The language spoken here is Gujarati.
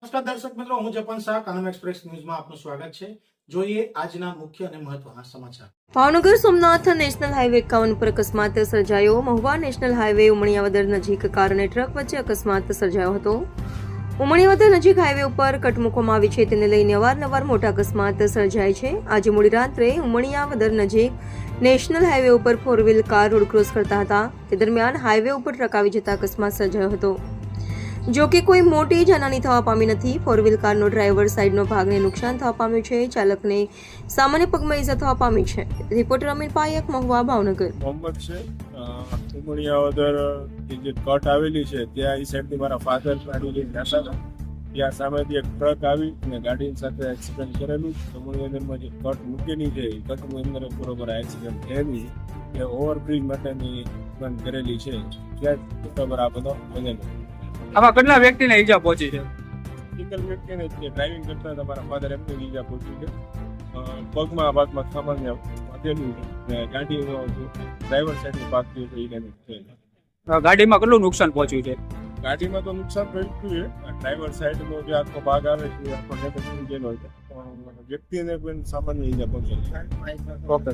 નમસ્કાર દર્શક મિત્રો, હું જપન શાહ, કાનમ એક્સપ્રેસ ન્યૂઝમાં આપનું સ્વાગત છે. જોઈએ આજના મુખ્ય અને મહત્વના સમાચાર. ભાવનગર સોમનાથ નેશનલ હાઈવે 51 પર અકસ્માત સર્જાયો. મહુવા નેશનલ હાઈવે ઉમણિયાવદર નજીક કાર અને ટ્રક વચ્ચે અકસ્માત સર્જાયો હતો. ઉમણિયાવદર નજીક હાઈવે ઉપર કટ મૂકવામાં આવી છે, તેને લઈને અવારનવાર મોટા અકસ્માત સર્જાય છે. આજે મોડી રાત્રે ઉમણિયાવદર નજીક નેશનલ હાઈવે ઉપર 4 વ્હીલ કાર રોડ ક્રોસ કરતા હતા, તે દરમિયાન હાઈવે ઉપર ટ્રક આવી જતા અકસ્માત સર્જાયો હતો. જો કે કોઈ મોટી જાનહાની થવા પામી નથી. 4 વ્હીલ કારનો ડ્રાઈવર સાઈડનો ભાગને નુકસાન થવા પામ્યું છે. ચાલકને સામાન્ય પગમાં ઈજા થવા પામી છે. રિપોર્ટર અમીર પાયક, મહુવા, ભાવનગર. મોહમ્મદ છે ઉમણિયાવદર જે કટ આવેલી છે ત્યાં એ સાઈડથી મારા ફાધર ગાડી લઈને જતા હતા. ત્યાં સામેથી એક ટ્રક આવી અને ગાડીની સાથે એક્સિડન્ટ કરેલું. ઉમણિયાવદરમાં જે કટ મૂકેલી છે એ કટની અંદર બરોબર એક્સિડન્ટ થયેલું છે. એ ઓવરબ્રિજ માટેની બંધ કરેલી છે ત્યાં બરાબર આ બધો બનેલો. આમાં કેટલા વ્યક્તિને ઈજા પહોંચી છે? સિંગલ વ્યક્તિને જે ડ્રાઇવિંગ કરતા હતા મારા ફાધર એમને ઈજા પહોંચી છે. પગમાં ભાગમાં સામાન્ય વધેલું છે. ગાડીનો ડ્રાઈવર સાઈડની ભાગ છે. ગાડીમાં કેટલું નુકસાન પહોંચ્યું છે? ગાડીમાં તો નુકસાન થયું છે. ડ્રાઈવર સાઈડનો જે આખો ભાગ આવે છે એ આખો ડેમેજ થઈ ગયેલો છે. વ્યક્તિને પણ સામાન્ય ઈજા પહોંચે છે. ઓકે.